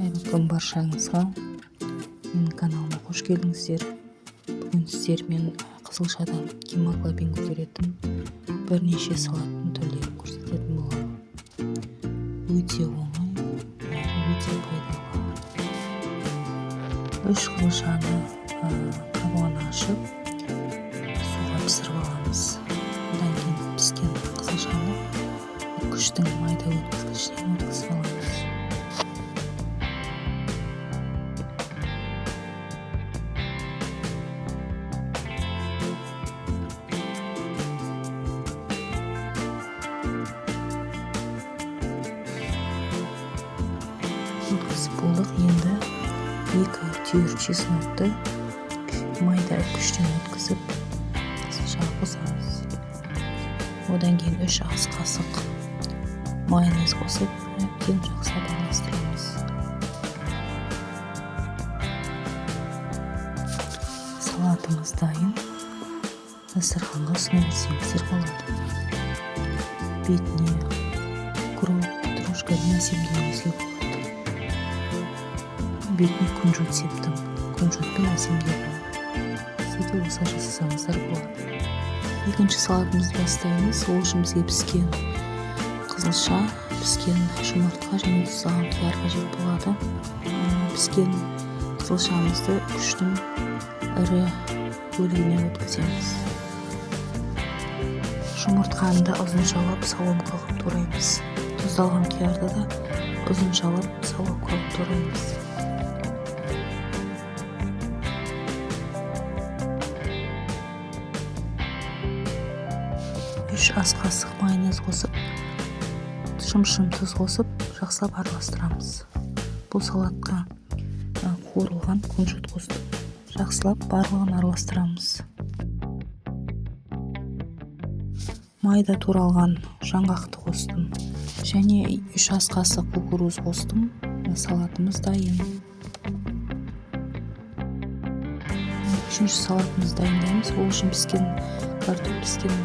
қайырлы күн баршаңызға. Менің каналыма қош келдіңіздер. Бүгін сіздермен қызылшадан гемоглобин көтеретін бірнеше салаттың түрлерін көрсететін боламын. Өте оңай, өте пайдалы. 3 қызылшаны қабығын ашып, суға пісіріп аламыз. Одан кейін піскен қызылшаны үккіштің майда өткізгішінен өткізіп аламыз. Өткізіп болдық. Енді 2 түйір чеснокты майда үккіштен өткізіп қызылшаға қосамыз. Одан кейін 3 ас қасық майонез қосып, әбден жақсылап араластырамыз. Салатымыз дайын. Дастарханға ұсына берсеңіздер болады. Бетіне укроп, петрушкамен әсемдеуіңізге болады. Бетіне күнжіт септім. Күнжітпен әсемдедім. Сізде осылай жасасаңыздар болады. Екінші салатымызды бастаймыз. Ол үшін бізге піскен қызылша, піскен жұмыртқа және тұздалған қияр қажет болады. Піскен қызылшамызды үккіштің ірі бөлігіне өткіземіз. Жұмыртқаны да ұзыншалап соломка қылып тураймыз. Тұздалған қиярды да ұзыншалап соломка қылып тураймыз. Үш ас қасық майонез қосып, шым-шым тұз қосып, жақсылап араластырамыз. Бұл салатқа қуырылған күнжіт қостым. Жақсылап барлығын араластырамыз. Майда туралған жаңғақты қостым. Және 3 ас қасық кукуруз қостым. Салатымыз дайын. Үшінші салатымыз дайындаймыз. Ол үшін піскен картоп, піскен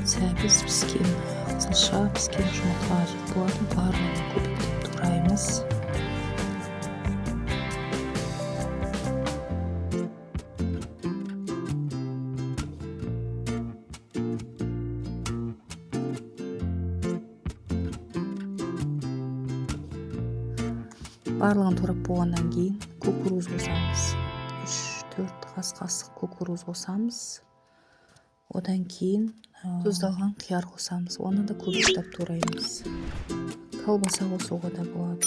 сәбіз, піскен қызылша, піскен жұмыртқа қажет болады. Барлығын көбіктеп тураймыз. Барлығын турап болғаннан кейін кукуруз қосамыз. 3-4 ас қасық кукуруз қосамыз. Одан кейін тұздалған қияр қосамыз. Оны да көбіктеп тураймыз. Колбаса қосуға да болады.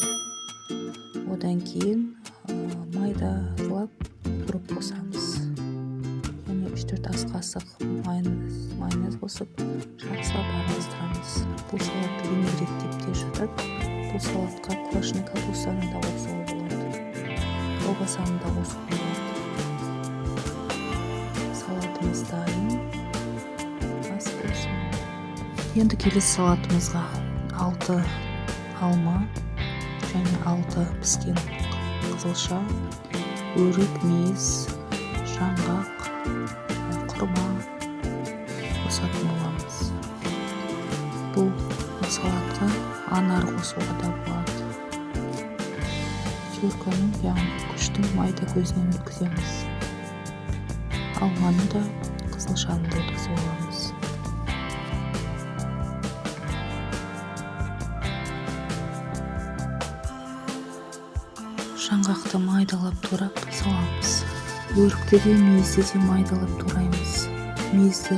Одан кейін майдалап укроп қосамыз. Және 3-4 ас қасық майонез қосып, жақсылап араластырамыз. Бұл салатты винегрет деп те жатады. Бұл салатқа квашеный капустаны да қосуға болады. Колбасаны да қосуға болады. Салатымыз дайын. Ас болсын. Енді келесі салатымызға 6 алма және 6 піскен қызылша, өрік, мейіз, жаңғақ, құрма қосатын боламыз. Бұл салатқа анар қосуға да болады. Тюрканың, яғни үккіштің майда көзінен өткіземіз. Алманы да, қызылшаны да өткізіп аламыз. Жаңғақты майдалап турап саламыз. Өрікті де, мейізді де майдалап тураймыз. Мейізді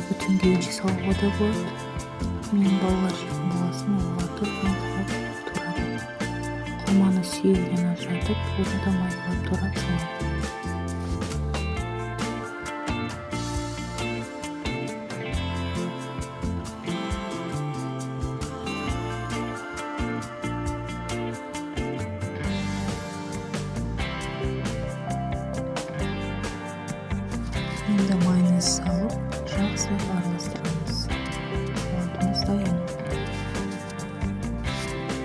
бүтін күйінше салуға да болады. Менің балалар жейтін боласын, оларды майдалап турап. Құрманы сүйегінен ажыратып, оны да майдалап турап саламыз. Енді майонез салып, жақсылап араластырамыз. Салатымыз дайын.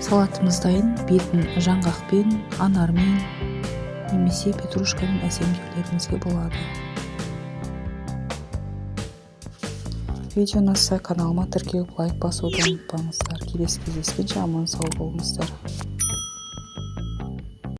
Салатымыз дайын. Бетін жаңғақпен, анармен, немесе петрушкамен әсемдеулеріңізге болады. Видео ұнаса каналыма тіркеліп лайк басуды ұмытпаңыздар. Келесі кездескенше аман сау болыңыздар.